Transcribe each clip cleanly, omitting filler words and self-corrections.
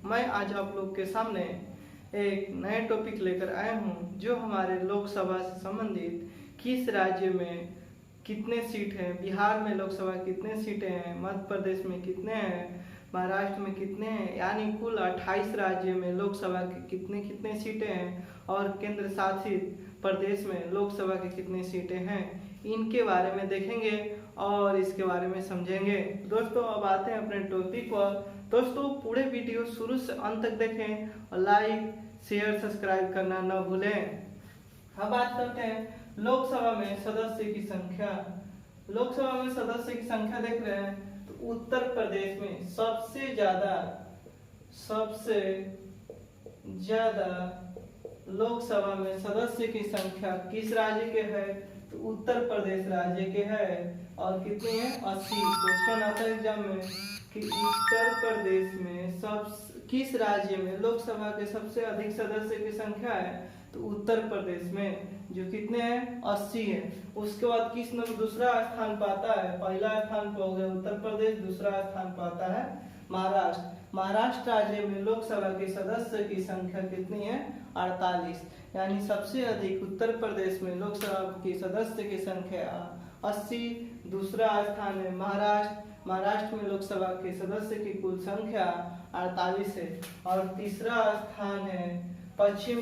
मैं आज आप लोग के सामने एक नए टॉपिक लेकर आया हूं जो हमारे लोकसभा से संबंधित किस राज्य में कितने सीट हैं, बिहार में लोकसभा कितने सीटें हैं, मध्य प्रदेश में कितने हैं, महाराष्ट्र में कितने हैं, यानी कुल 28 राज्य में लोकसभा के कितने कितने सीटें हैं और केंद्र शासित प्रदेश में लोकसभा के कितने सीटें हैं, इनके बारे में देखेंगे और इसके बारे में समझेंगे। दोस्तों अब आते हैं अपने टॉपिक पर। दोस्तों पूरे वीडियो शुरू से अंत तक देखें और लाइक शेयर सब्सक्राइब करना न भूलें। अब बात करते हैं लोकसभा में सदस्य की संख्या। लोकसभा में सदस्य की संख्या देख रहे हैं तो उत्तर प्रदेश में सबसे ज्यादा लोकसभा में सदस्य की संख्या किस राज्य के है तो उत्तर प्रदेश राज्य के है और कितनी है 80। क्वेश्चन आता है एग्जाम में कि उत्तर प्रदेश में किस राज्य में लोकसभा के सबसे अधिक सदस्य की संख्या है तो उत्तर प्रदेश में जो कितने हैं 80 है। उसके बाद किस नंबर दूसरा स्थान पाता है, पहला स्थान पर हो गया उत्तर प्रदेश, दूसरा स्थान पाता है महाराष्ट्र। महाराष्ट्र राज्य में लोकसभा के सदस्य की संख्या कितनी है 48, यानी सबसे अधिक उत्तर प्रदेश में लोकसभा की सदस्य की संख्या 80। दूसरा स्थान है महाराष्ट्र में लोकसभा के सदस्य की कुल संख्या 48 है और तीसरा स्थान है पश्चिम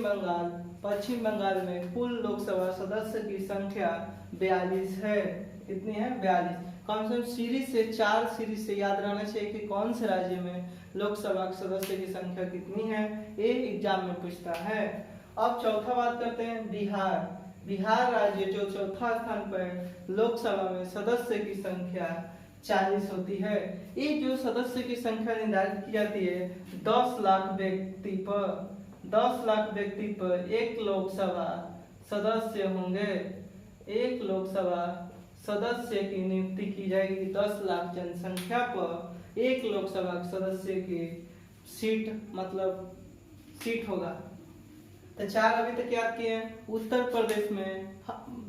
बंगाल में कुल लोकसभा सदस्य की संख्या 42 है। कितनी है 42। कम से कम चार सीरीज से याद रहना चाहिए कि कौन से राज्य में लोकसभा के सदस्य की संख्या कितनी है, ये एग्जाम में पूछता है। अब चौथा बात करते हैं बिहार राज्य जो चौथा स्थान पर है, लोकसभा में सदस्य की संख्या 40 होती है। ये जो सदस्य की संख्या निर्धारित की जाती है 10 लाख व्यक्ति पर एक लोकसभा सदस्य होंगे। एक लोकसभा सदस्य की नियुक्ति की जाएगी 10 लाख जनसंख्या पर एक लोकसभा सदस्य की सीट होगा। तो 4 अभी तक याद किए हैं। उत्तर प्रदेश में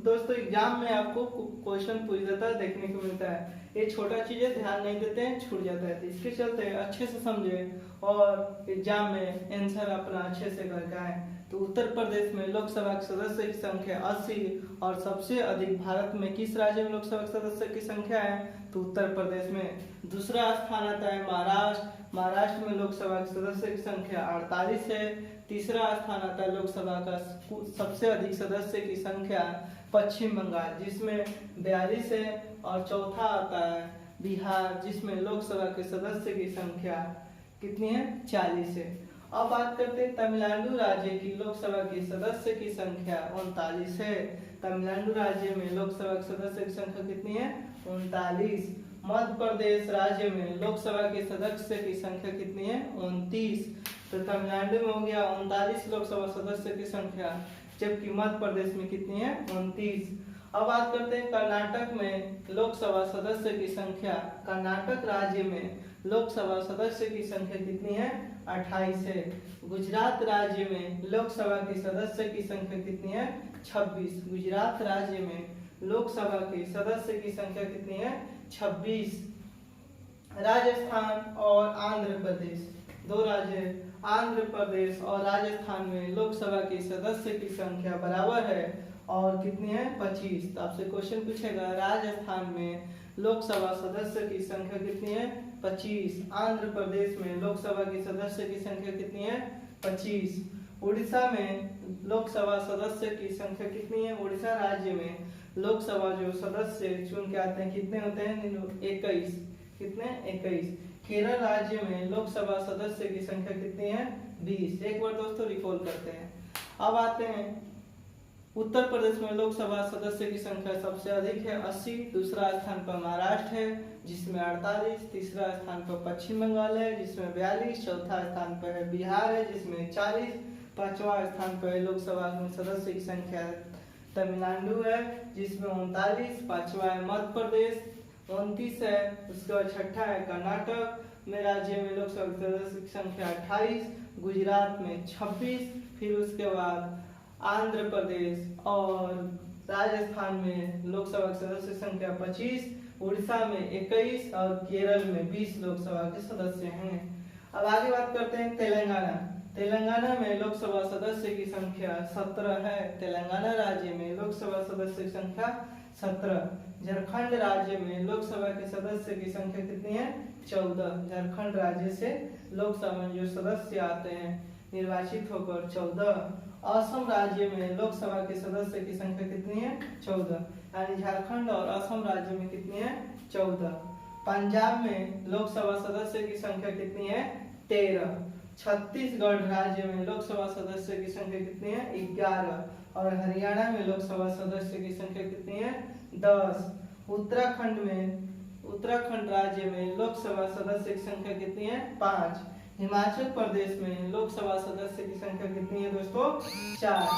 दोस्तों एग्जाम में आपको क्वेश्चन पूछ जाता है, देखने को मिलता है। ये छोटा चीज है, ध्यान नहीं देते हैं, छूट जाता है। तो इसके चलते अच्छे से समझे और एग्जाम में आंसर अपना अच्छे से करके आए। तो उत्तर प्रदेश में लोकसभा के सदस्य की संख्या 80 और सबसे अधिक भारत में किस राज्य में लोकसभा के सदस्य की संख्या है तो उत्तर प्रदेश में। दूसरा स्थान आता है महाराष्ट्र में लोकसभा के सदस्य की संख्या 48 है। तीसरा स्थान आता है लोकसभा का सबसे अधिक सदस्य की संख्या पश्चिम बंगाल जिसमें 42 है और चौथा आता है बिहार जिसमें लोकसभा के सदस्य की संख्या कितनी है 40 है। अब बात करते हैं तमिलनाडु राज्य की लोकसभा की सदस्य की संख्या 39 है। तमिलनाडु राज्य में लोकसभा के सदस्य की संख्या कितनी है 39। मध्य प्रदेश राज्य में लोकसभा के सदस्य की संख्या कितनी है 29। तो तमिलनाडु में हो गया 39 लोकसभा सदस्य की संख्या, जबकि मध्य प्रदेश में कितनी है 29। अब बात करते हैं कर्नाटक में लोकसभा सदस्य की संख्या। कर्नाटक राज्य में लोकसभा सदस्य की संख्या कितनी है 28 है। गुजरात राज्य में लोकसभा की सदस्य की संख्या कितनी है 26। गुजरात राज्य में लोकसभा के सदस्य की संख्या कितनी है 26। राजस्थान और आंध्र प्रदेश दो राज्य, आंध्र प्रदेश और राजस्थान में लोकसभा के सदस्य की संख्या बराबर है और कितनी है 25। तो आपसे क्वेश्चन पूछेगा राजस्थान में लोकसभा सदस्य की संख्या कितनी है 25। आंध्र प्रदेश में लोकसभा की सदस्य की संख्या कितनी है 25। उड़ीसा में लोकसभा सदस्य की संख्या कितनी है। उड़ीसा राज्य में लोकसभा जो सदस्य चुन के आते हैं कितने होते हैं 21। कितने 21। केरल राज्य में लोकसभा सदस्य की संख्या कितनी है 20। एक बार दोस्तों रिकॉल करते हैं। अब आते हैं उत्तर प्रदेश में लोकसभा सदस्य की संख्या सबसे अधिक है 80। दूसरा स्थान पर महाराष्ट्र है जिसमें 48। तीसरा स्थान पर पश्चिम बंगाल है जिसमें 42। चौथा स्थान पर है बिहार है जिसमें 40। पांचवा स्थान पर लोकसभा में सदस्य की संख्या तमिलनाडु है जिसमें 39। पांचवा है मध्य प्रदेश 29 है। उसके बाद छठा है कर्नाटक में राज्य में लोकसभा सदस्य की संख्या 28। गुजरात में 26। फिर उसके बाद आंध्र प्रदेश और राजस्थान में लोकसभा सदस्य संख्या 25। उड़ीसा में 21 और केरल में 20 लोकसभा के सदस्य हैं। अब आगे बात करते हैं तेलंगाना। तेलंगाना में लोकसभा सदस्य की संख्या 17 है। तेलंगाना राज्य में लोकसभा सदस्य की संख्या 17। झारखंड राज्य में लोकसभा के सदस्य की संख्या कितनी है? 14। झारखंड राज्य से लोकसभा में जो सदस्य आते हैं निर्वाचित होकर 14। असम राज्य में लोकसभा के सदस्य की संख्या कितनी है? 14। यानी झारखंड और असम राज्य में कितनी है? 14। पंजाब में लोकसभा सदस्य की संख्या कितनी है? 13। छत्तीसगढ़ राज्य में लोकसभा सदस्य की संख्या कितनी है? 11। और हरियाणा में लोकसभा सदस्य की संख्या कितनी है? 10। उत्तराखंड राज्य में लोकसभा सदस्य की संख्या कितनी है? 5। हिमाचल प्रदेश में लोकसभा सदस्य की संख्या कितनी है दोस्तों? 4।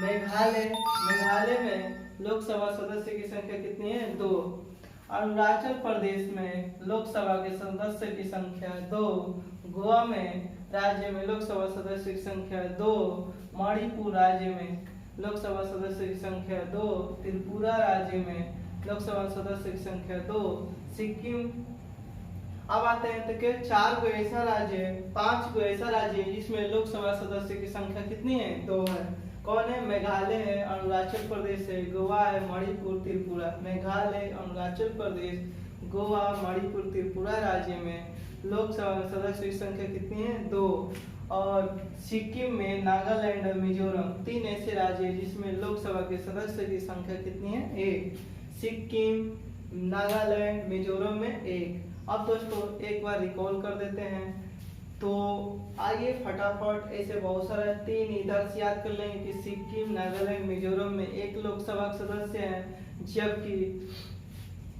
मेघालय में लोकसभा सदस्य की संख्या कितनी है? 2। अरुणाचल प्रदेश में लोकसभा के सदस्य की संख्या 2। गोवा में राज्य में लोकसभा सदस्य की संख्या 2। मणिपुर राज्य में लोकसभा सदस्य की संख्या 2। त्रिपुरा राज्य में लोकसभा सदस्य की संख्या 2। सिक्किम। अब आते हैं तो 4 गो ऐसा राज्य है, 5 गो ऐसा राज्य है जिसमें लोकसभा सदस्य की संख्या कितनी है? 2 है। कौन है? मेघालय है, अरुणाचल प्रदेश है, गोवा है, मणिपुर, त्रिपुरा। मेघालय, अरुणाचल प्रदेश, गोवा, मणिपुर, त्रिपुरा राज्य में लोकसभा सदस्य की संख्या कितनी है? 2। और सिक्किम में, नागालैंड और मिजोरम 3 ऐसे राज्य है जिसमें लोकसभा के सदस्य की संख्या कितनी है? 1। सिक्किम, नागालैंड, मिजोरम में 1। अब दोस्तों एक बार रिकॉल कर देते हैं, तो आइए फटाफट ऐसे बहुत सारे 3 इधर से याद कर लेंगे कि सिक्किम, नागालैंड, मिजोरम में 1 लोकसभा सदस्य है, जबकि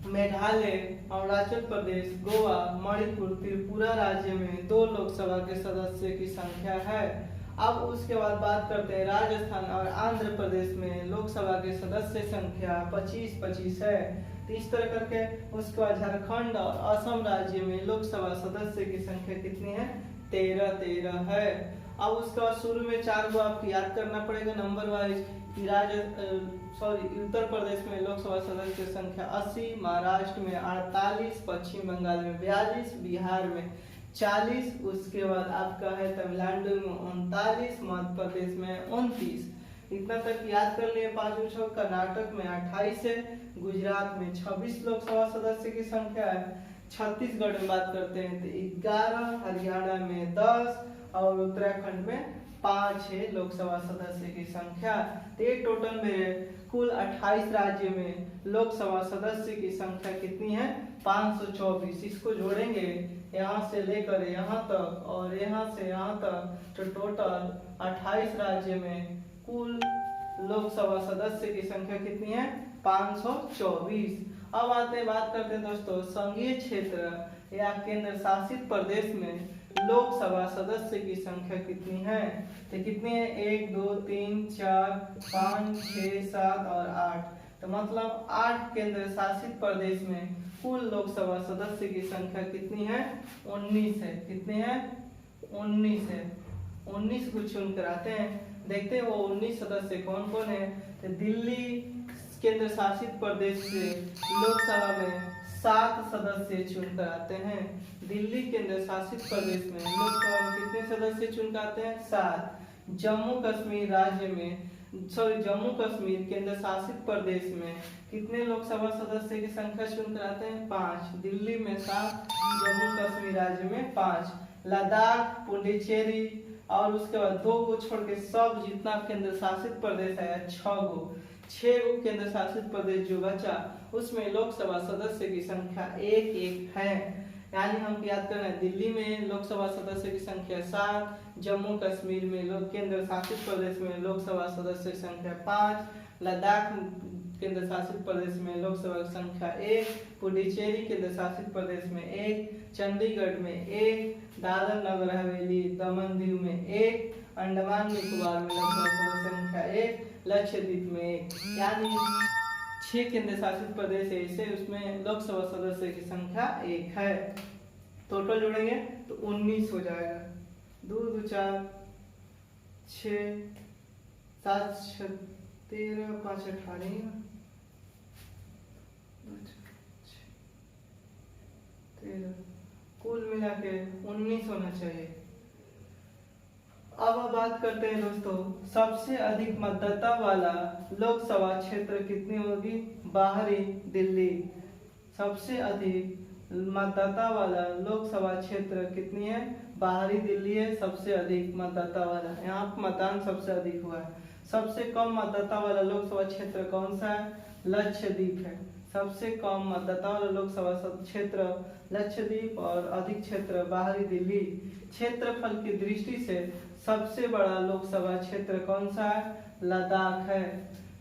मेघालय, अरुणाचल प्रदेश, गोवा, मणिपुर, त्रिपुरा राज्य में 2 लोकसभा के सदस्य की संख्या है। अब उसके बाद बात करते हैं राजस्थान और आंध्र प्रदेश में लोकसभा के सदस्य संख्या 25-25 है। तो इस तरह करके उसके बाद झारखंड और असम राज्य में लोकसभा सदस्य की संख्या कितनी है? 13 है। अब उसके बाद शुरू में 4 को आपको याद करना पड़ेगा नंबर वाइज। उत्तर प्रदेश में लोकसभा सदस्य की संख्या 80, महाराष्ट्र में 48, पश्चिम बंगाल में 42, बिहार में 40, उसके बाद आपका है तमिलनाडु में 39, मध्य प्रदेश में 29। इतना तक याद कर लिए 5 छह। कर्नाटक में 28 है, गुजरात में 26 लोकसभा सदस्य की संख्या है। छत्तीसगढ़ में बात करते हैं तो 11, हरियाणा में 10 और उत्तराखंड में 5 है लोकसभा सदस्य की संख्या। तो ये टोटल में कुल 28 राज्य में लोकसभा सदस्य की संख्या कितनी है? 524। इसको जोड़ेंगे यहाँ से लेकर यहाँ तक और यहाँ से यहाँ तक, तो टोटल 28 राज्य में कुल लोकसभा सदस्य की संख्या कितनी है? 524। अब बात करते हैं दोस्तों संघीय क्षेत्र या केंद्र शासित प्रदेश में लोकसभा सदस्य की संख्या कितनी है? तो कितनी है? 1 2 3 4 5 6 7 और 8। तो मतलब 8 केंद्र शासित प्रदेश में कुल लोकसभा सदस्य की संख्या कितनी है? 19 है। कितनी है? 19 है। 19 को चुनकर आते हैं, देखते हैं वो 19 सदस्य कौन कौन है। तो दिल्ली केंद्र शासित प्रदेश से लोकसभा में 7 सदस्य चुनकर आते हैं। दिल्ली केंद्र शासित प्रदेश में लोकसभा में कितने सदस्य चुनकर आते हैं? 7। जम्मू कश्मीर केंद्र शासित प्रदेश में कितने लोकसभा सदस्य की संख्या चुनकर आते हैं? 5। दिल्ली में 7, जम्मू कश्मीर राज्य में 5। लद्दाख, पुडुचेरी और उसके बाद 2 को छोड़ के सब जितना केंद्र शासित प्रदेश है 6 गो केंद्र शासित प्रदेश जो बचा उसमें लोकसभा सदस्य की संख्या 1 है। यानी हम याद करना है, दिल्ली में लोकसभा सदस्य की संख्या 7, जम्मू कश्मीर में केंद्र शासित प्रदेश में लोकसभा सदस्य की संख्या 5, लद्दाख केंद्र शासित प्रदेश में लोकसभा की संख्या 1, पुडुचेरी केंद्र शासित प्रदेश में 1, चंडीगढ़ में 1, दादर नगर हवेली दमन दीव में 1, अंडमान निकोबार में लोकसभा सदस्य संख्या 1, लक्षद्वीप में 1। यानी 6 केंद्र शासित प्रदेश है ऐसे, उसमें लोकसभा सदस्य की संख्या 1 है। टोटल जोड़ेंगे तो 19 हो जाएगा। 2 2 4 6 7 6 13 5 18 13 कुल मिला के 19 होना चाहिए। अब हम बात करते हैं दोस्तों, सबसे अधिक मतदाता वाला लोकसभा क्षेत्र कितनी होगी? बाहरी दिल्ली। सबसे अधिक मतदाता वाला लोकसभा क्षेत्र कितनी है? बाहरी दिल्ली है सबसे अधिक मतदाता वाला, यहाँ पर मतदान सबसे अधिक हुआ है। सबसे कम मतदाता वाला लोकसभा क्षेत्र कौन सा है? लक्षद्वीप है। सबसे कम मतदाता वाला लोकसभा क्षेत्र लक्षद्वीप और अधिक क्षेत्र बाहरी दिल्ली। क्षेत्रफल की दृष्टि से सबसे बड़ा लोकसभा क्षेत्र कौन सा है? लद्दाख है।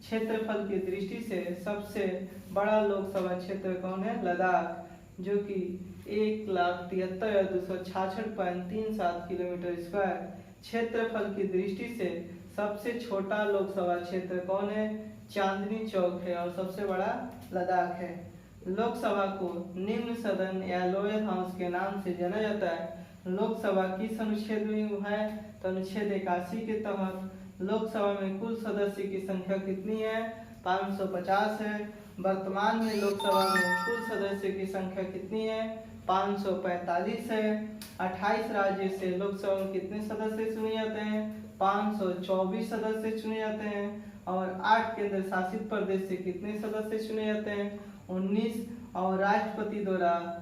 क्षेत्रफल की दृष्टि से सबसे बड़ा लोकसभा क्षेत्र कौन है? लद्दाख, जो कि 1,73,266.37 किलोमीटर स्क्वायर। क्षेत्रफल की दृष्टि से सबसे छोटा लोकसभा क्षेत्र कौन है? चांदनी चौक है और सबसे बड़ा लद्दाख है। लोकसभा को निम्न सदन या लोअर हाउस के नाम से जाना जाता है। लोकसभा किस अनुच्छेद में है? तो अनुच्छेद 81 के तहत। लोकसभा में कुल सदस्य की संख्या कितनी है? 550 है। वर्तमान में लोकसभा में कुल सदस्य की संख्या कितनी है? 545 है। 28 राज्य से लोकसभा में कितने सदस्य चुने जाते हैं? 524 सदस्य चुने जाते हैं। और 8 केंद्र शासित प्रदेश से कितने सदस्य चुने जाते हैं? 19। और राष्ट्रपति द्वारा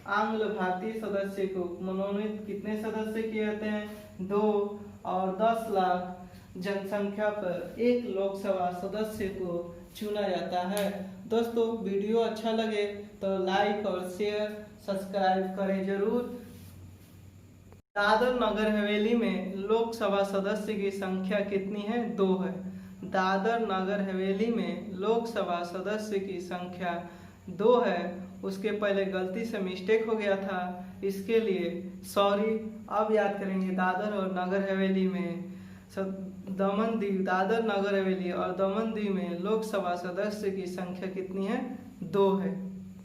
आंग्ल भारतीय सदस्य को मनोनीत कितने सदस्य किए जाते हैं? 2। और 10 लाख जनसंख्या पर एक लोकसभा सदस्य को चुना जाता है। दोस्तों वीडियो अच्छा लगे तो लाइक और शेयर सब्सक्राइब करें जरूर। दादर नगर हवेली में लोकसभा सदस्य की संख्या कितनी है? 2 है। दादर नगर हवेली में लोकसभा सदस्य की संख्या 2 है। उसके पहले गलती से मिस्टेक हो गया था, इसके लिए सॉरी। अब याद करेंगे दादर और नगर हवेली में दमन दीव, दादर नगर हवेली और दमन दीव में लोकसभा सदस्य की संख्या कितनी है? 2 है।